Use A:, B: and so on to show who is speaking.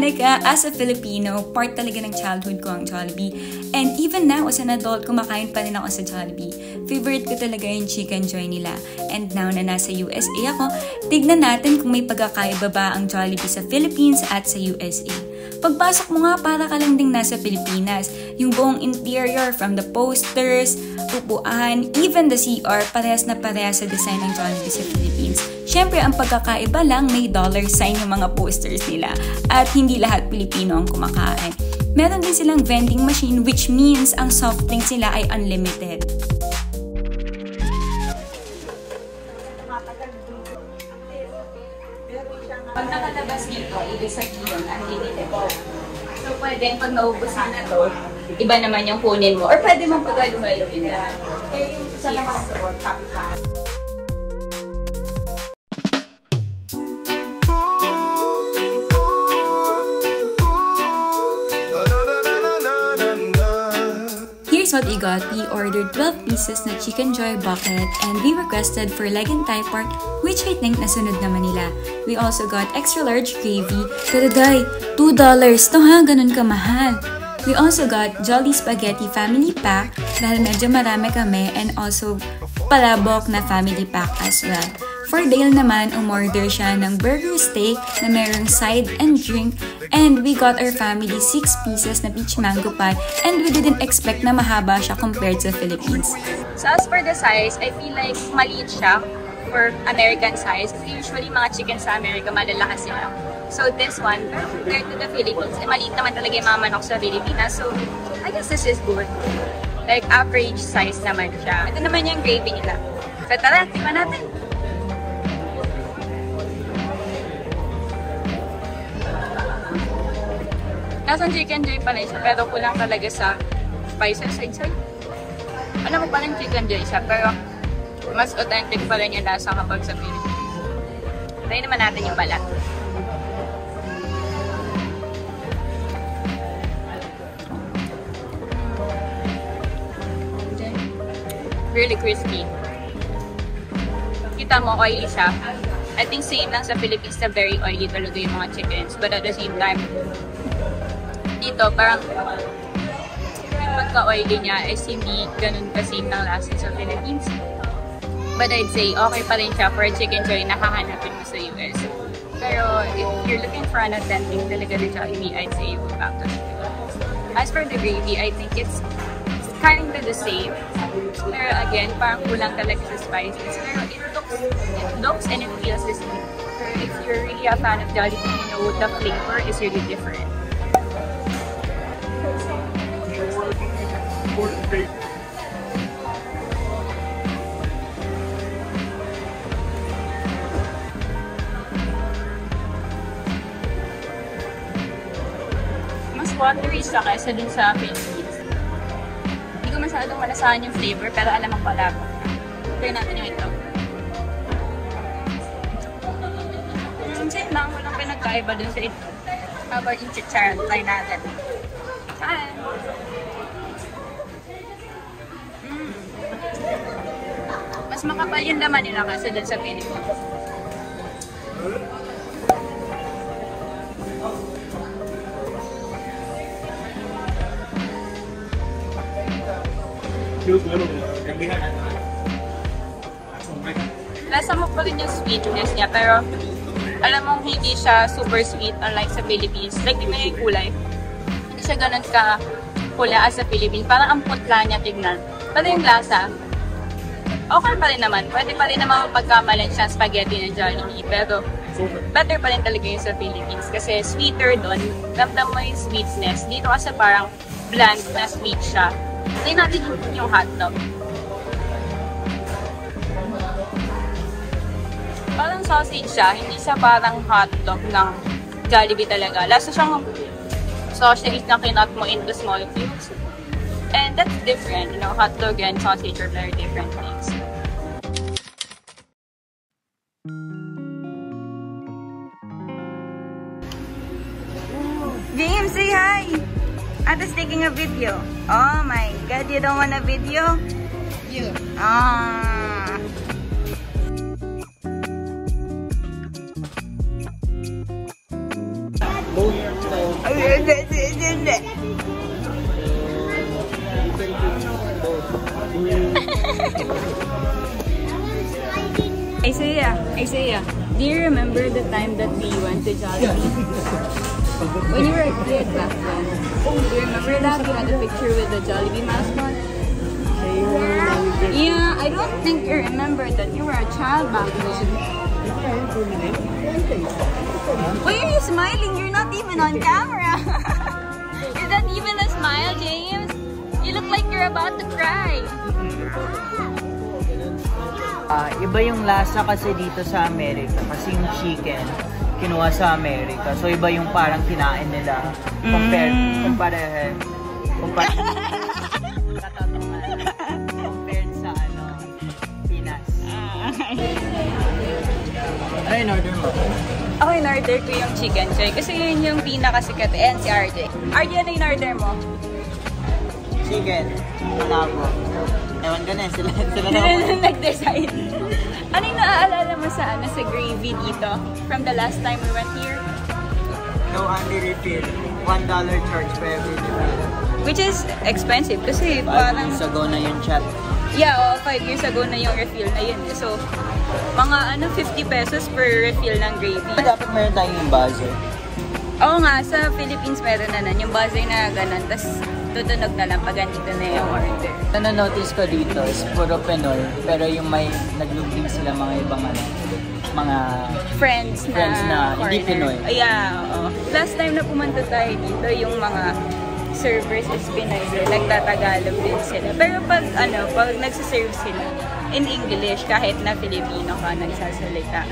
A: like, as a Filipino, part talaga ng childhood ko ang Jollibee. And even now, as an adult, kumakain pa rin ako sa Jollibee. Favorite ko talaga yung Chicken Joy nila. And now na nasa USA ako, tignan natin kung may pagkakaiba ba ang Jollibee sa Philippines at sa USA. Pagpasok mo nga, para ka lang ding nasa Pilipinas. Yung buong interior, from the posters, upuan, even the CR, parehas na parehas sa design ng Jollibee sa Philippines. Syempre, ang pagkakaiba lang, may dollar sign yung mga posters nila. At hindi lahat Pilipino ang kumakain. Meron din silang vending machine, which means ang soft drinks nila ay unlimited.
B: Pag nakalabas dito, ibig sabihin, unlimited. So, pwede, pag naubusan na to, iba naman yung kunin mo. Or pwede mong pag-alumaluin na. Eh, yung isa naman sa top pa.
A: Here's what we got. We ordered 12 pieces na Chicken Joy bucket and we requested for leg and thigh part, which I think nasunod naman nila. We also got extra large gravy. Pero day, $2 to ha, ganun kamahal. We also got Jolly Spaghetti Family Pack dahil medyo marami kami, and also palabok na family pack as well. For Dale naman, umorder siya ng burger steak na merong side and drink, and we got our family 6 pieces na peach mango pie, and we didn't expect na mahaba siya compared sa Philippines.
B: So as for the size, I feel like maliit siya for American size. Kasi usually mga chicken sa America malalakas sila. So this one, compared to the Philippines, maliit naman talaga yung mga manok sa Pilipinas. So I guess this is good. Like average size naman siya. Ito naman yung gravy nila. So tara, tingnan natin. Nasaan Chicken Joy pala siya, pero kulang talaga sa spices inside. Alam mo pa rin Chicken Joy siya, pero mas authentic pa rin yung lasa kapag sa Philippines. Try naman natin yung balat. Really crispy. Kita mo, oily siya. I think same lang sa Philippines na very oily talaga yung mga chickens, but at the same time, dito, parang yung pagka-oily niya is hindi ganun ka-same ng lasa sa Philippines. But I'd say, okay pa rin siya for a Chicken Joy na hahanapin mo sa US. Pero if you're looking for an authentic talaga na Jollibee, I'd say you go back to the Philippines. As for the gravy, I think it's kind of the same. Pero again, parang kulang talaga sa spices. Pero it looks and it feels the same. Pero if you're really a fan of Jollibee, you know the flavor is really different. Mas watery siya kaysa dun sa Philippines. Hindi ko masyadong malasahan yung flavor, pero alam ang palabok na. Try natin yung ito. Same lang, walang pinagkaiba dun sa ito. How about yung chicharon? Try natin. Hi! Mas makapal yung laman nila kasi dun sa Philippines. Lasa mo pa rin yung sweetness niya, pero alam mong hindi siya super sweet unlike sa Philippines. Like, tingnan yung kulay. Hindi siya ganun ka pula as sa Philippines. Parang ang putla niya tignan. Pero yung lasa, okay pa rin naman. Pwede pa rin naman pagkamalan siya spaghetti ng Jollibee. Pero better pa rin talaga yung sa Philippines. Kasi sweeter doon. Ramdam mo yung sweetness. Dito kasi parang bland na sweet siya. Tingnan natin yung hotdog. Parang sausage siya. Hindi siya parang hotdog ng Jollibee talaga. Lasa siyang sausage na kinot mo into small cubes. And that's different. You know, hotdog and sausage are very different things.
C: James, say hi! Ate is taking a video. Oh my God, you don't want a video?
B: You.
C: Ah.
D: Both
C: Hindi.
A: Isaiah, do you remember the time that we went to Jollibee? When you were a kid back then. Do you remember that? You had a picture with the Jollibee mascot? Yeah, I don't think you remember that you were a child back then.
C: Why are you smiling? You're not even on camera.
B: Is that even a smile, James? You look like you're about to cry.
D: Iba yung lasa kasi dito sa Amerika. Kasi yung chicken, kinuha sa Amerika. So, iba yung parang kinain nila. Compared sa Pinas. Ano yung order mo?
A: Ako in-order ko yung chicken choy kasi yun yung pinakasikat. And si RJ. RJ, ano in-order mo?
D: Chicken. Malabo. Ewan ka na, sila na
A: nag-decide. Ano yung naaalala mo sa gravy dito? From the last time we went here?
D: No only refill. $1 charge per every refill.
A: Which is expensive kasi parang...
D: 5 years ago na yung chat.
A: Yeah, 5 years ago na yung refill na yun. So, mga 50 pesos per refill ng gravy.
D: Dapat meron tayong buzzer.
A: Oo nga, sa Philippines meron na nun. Yung buzzer na ganun. Tapos, tutunog na lang pag andito na yung order.
D: Nanonotice ko dito is puro Pinoy, pero yung may naglubling sila mga ibang mga
A: friends
D: na hindi Pinoy.
A: Yeah, oo. Last time na pumunta tayo dito, yung mga servers is Pinoy. Nagtatagalog din sila. Pero pag nagsiserve sila in English, kahit na Filipino ka nagsasalita.